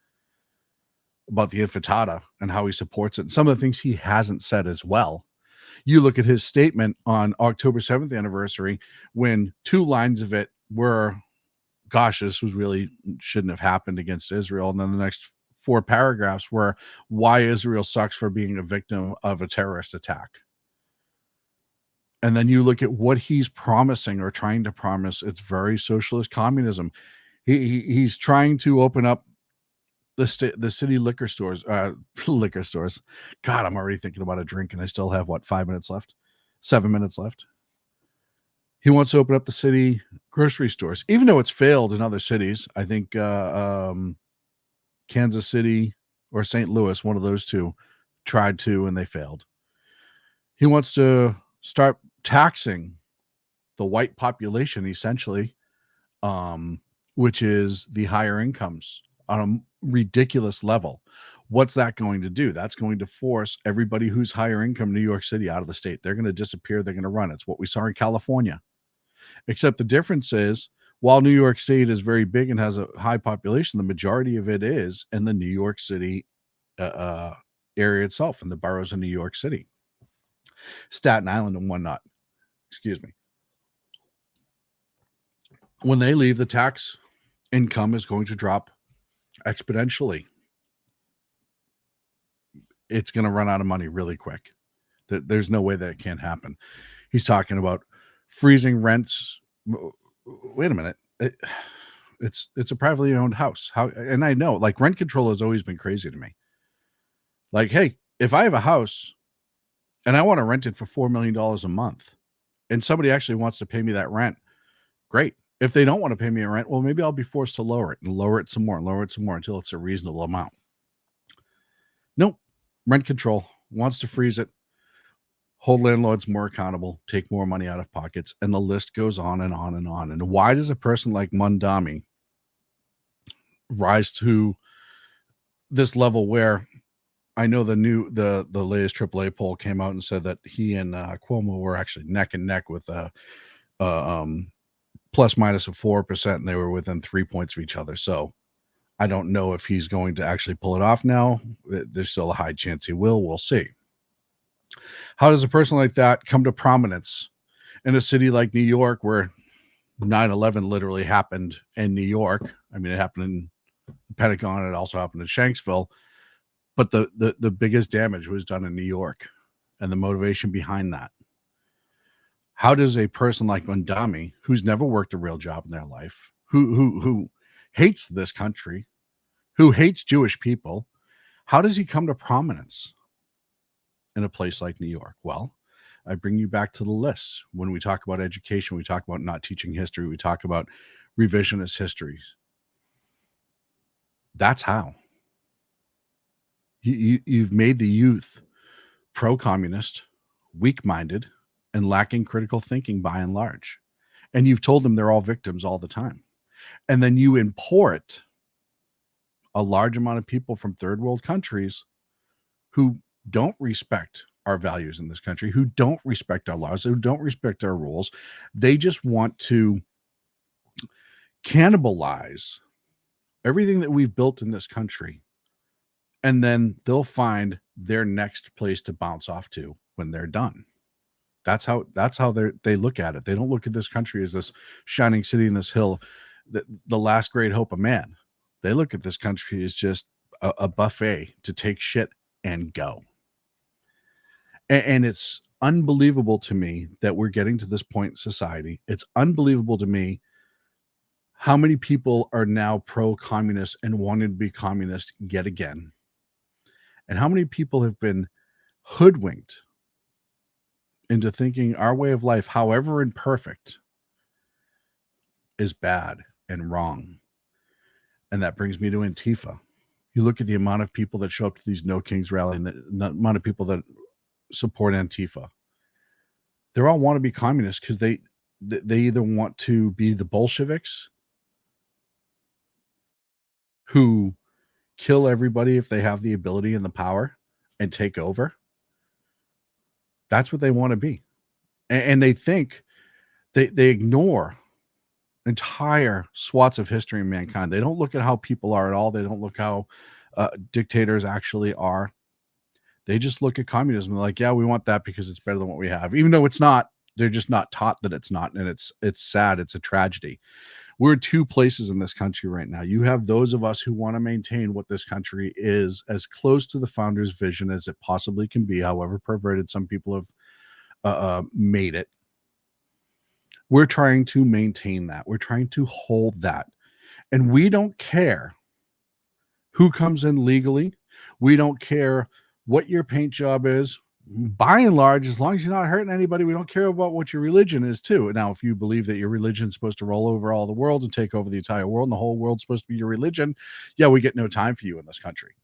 about the Intifada and how he supports it, and some of the things he hasn't said as well. You look at his statement on October 7th anniversary, when two lines of it were, gosh, this was really shouldn't have happened against Israel. And then the next four paragraphs were why Israel sucks for being a victim of a terrorist attack. And then you look at what he's promising or trying to promise. It's very socialist communism. He's trying to open up the city liquor stores. God, I'm already thinking about a drink and I still have 5 minutes left. 7 minutes left. He wants to open up the city grocery stores, even though it's failed in other cities. I think Kansas City or St. Louis, one of those two, tried to and they failed. He wants to start taxing the white population, essentially, which is the higher incomes on a ridiculous level. What's that going to do? That's going to force everybody who's higher income in New York City out of the state. They're going to disappear. They're going to run. It's what we saw in California. Except the difference is, while New York State is very big and has a high population, the majority of it is in the New York City area itself, in the boroughs of New York City, Staten Island and whatnot. Excuse me. When they leave, the tax income is going to drop exponentially. It's going to run out of money really quick. There's no way that it can't happen. He's talking about freezing rents. Wait a minute. It's a privately owned house. How? And I know, like, rent control has always been crazy to me. Like, hey, if I have a house and I want to rent it for $4 million a month and somebody actually wants to pay me that rent, great. If they don't want to pay me a rent, well, maybe I'll be forced to lower it and lower it some more and lower it some more until it's a reasonable amount. Nope. Rent control wants to freeze it, hold landlords more accountable, take more money out of pockets, and the list goes on and on and on. And why does a person like Mondami rise to this level where I know the latest AAA poll came out and said that he and Cuomo were actually neck and neck with plus minus of 4%, and they were within 3 points of each other. So I don't know if he's going to actually pull it off now. There's still a high chance he will. We'll see. How does a person like that come to prominence in a city like New York, where 9/11 literally happened in New York? I mean, it happened in the Pentagon. It also happened in Shanksville. But the biggest damage was done in New York, and the motivation behind that. How does a person like Mondami, who's never worked a real job in their life, who hates this country, who hates Jewish people, how does he come to prominence in a place like New York? Well, I bring you back to the list. When we talk about education, we talk about not teaching history, we talk about revisionist histories. That's how. You've made the youth pro-communist, weak-minded, and lacking critical thinking by and large. And you've told them they're all victims all the time. And then you import a large amount of people from third world countries who don't respect our values in this country, who don't respect our laws, who don't respect our rules. They just want to cannibalize everything that we've built in this country. And then they'll find their next place to bounce off to when they're done. That's how they look at it. They don't look at this country as this shining city in this hill, the last great hope of man. They look at this country as just a buffet to take shit and go. And it's unbelievable to me that we're getting to this point in society. It's unbelievable to me how many people are now pro-communist and wanting to be communist yet again. And how many people have been hoodwinked into thinking our way of life, however imperfect, is bad and wrong. And that brings me to Antifa. You look at the amount of people that show up to these No Kings rally and the amount of people that support Antifa. They all want to be communists because they either want to be the Bolsheviks who kill everybody if they have the ability and the power and take over. That's what they want to be. And they think they ignore entire swaths of history in mankind. They don't look at how people are at all. They don't look how dictators actually are. They just look at communism and like, yeah, we want that because it's better than what we have. Even though it's not, they're just not taught that it's not. And it's sad. It's a tragedy. We're in two places in this country right now. You have those of us who want to maintain what this country is as close to the founder's vision as it possibly can be, however perverted some people have made it. We're trying to maintain that. We're trying to hold that. And we don't care who comes in legally. We don't care what your paint job is, by and large, as long as you're not hurting anybody, we don't care about what your religion is, too. Now, if you believe that your religion is supposed to roll over all the world and take over the entire world, and the whole world's supposed to be your religion, yeah, we get no time for you in this country.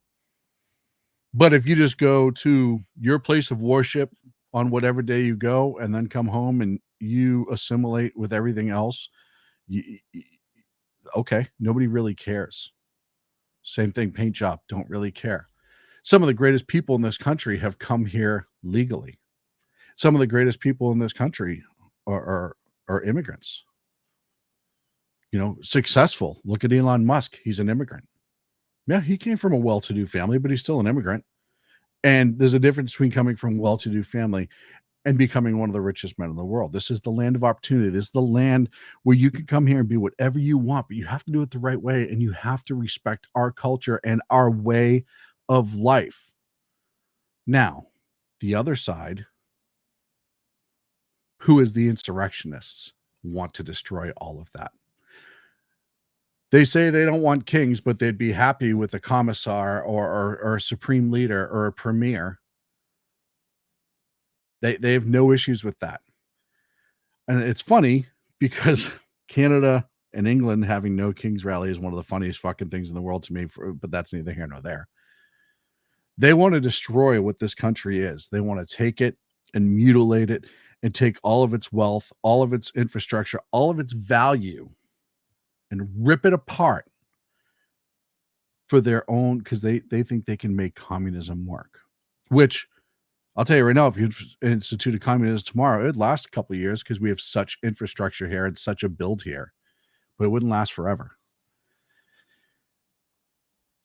But if you just go to your place of worship on whatever day you go and then come home and you assimilate with everything else, okay, nobody really cares. Same thing, paint job, don't really care. Some of the greatest people in this country have come here legally. Some of the greatest people in this country are immigrants. Successful. Look at Elon Musk. He's an immigrant. Yeah, he came from a well-to-do family, but he's still an immigrant. And there's a difference between coming from a well-to-do family and becoming one of the richest men in the world. This is the land of opportunity. This is the land where you can come here and be whatever you want, but you have to do it the right way, and you have to respect our culture and our way of life. Now, the other side, who is the insurrectionists, want to destroy all of that. They say they don't want kings, but they'd be happy with a commissar or a supreme leader or a premier. They have no issues with that. And it's funny because Canada and England having no king's rally is one of the funniest fucking things in the world to me, but that's neither here nor there. They want to destroy what this country is. They want to take it and mutilate it and take all of its wealth, all of its infrastructure, all of its value, and rip it apart for their own, because they think they can make communism work. Which, I'll tell you right now, if you instituted communism tomorrow, it'd last a couple of years because we have such infrastructure here and such a build here, but it wouldn't last forever.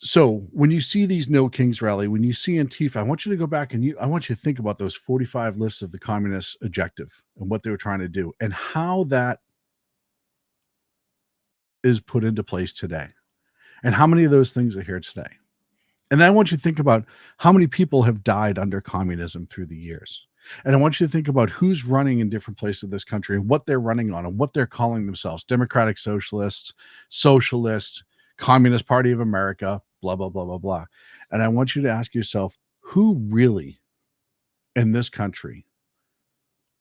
So when you see these No Kings rally, when you see Antifa, I want you to go back and I want you to think about those 45 lists of the communist objective and what they were trying to do and how that is put into place today and how many of those things are here today. And then I want you to think about how many people have died under communism through the years. And I want you to think about who's running in different places of this country and what they're running on and what they're calling themselves: Democratic Socialists, Socialists, Communist Party of America, blah, blah, blah, blah, blah. And I want you to ask yourself, who really in this country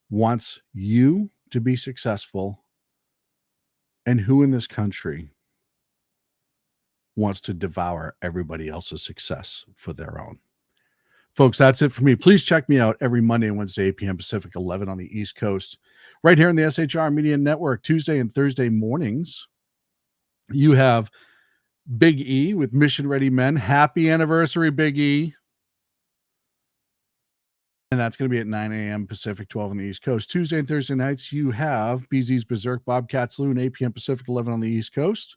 wants you to be successful, and who in this country wants to devour everybody else's success for their own? Folks, that's it for me. Please check me out every Monday and Wednesday, 8 p.m. Pacific, 11 on the East Coast, right here in the SHR Media Network. Tuesday and Thursday mornings, you have Big E with Mission Ready Men. Happy anniversary, Big E. And that's going to be at 9 a.m. Pacific, 12 on the East Coast. Tuesday and Thursday nights, you have BZ's Berserk Bobcat Saloon, 8 p.m. Pacific, 11 on the East Coast.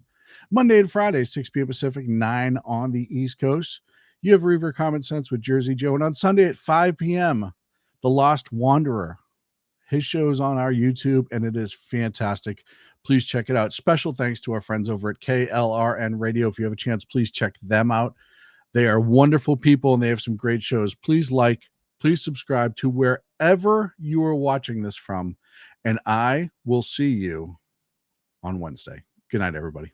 Monday and Friday, 6 p.m. Pacific, 9 on the East Coast. You have Reaver Common Sense with Jersey Joe. And on Sunday at 5 p.m., The Lost Wanderer. His show is on our YouTube, and it is fantastic. Please check it out. Special thanks to our friends over at KLRN Radio. If you have a chance, please check them out. They are wonderful people, and they have some great shows. Please please subscribe to wherever you are watching this from, and I will see you on Wednesday. Good night, everybody.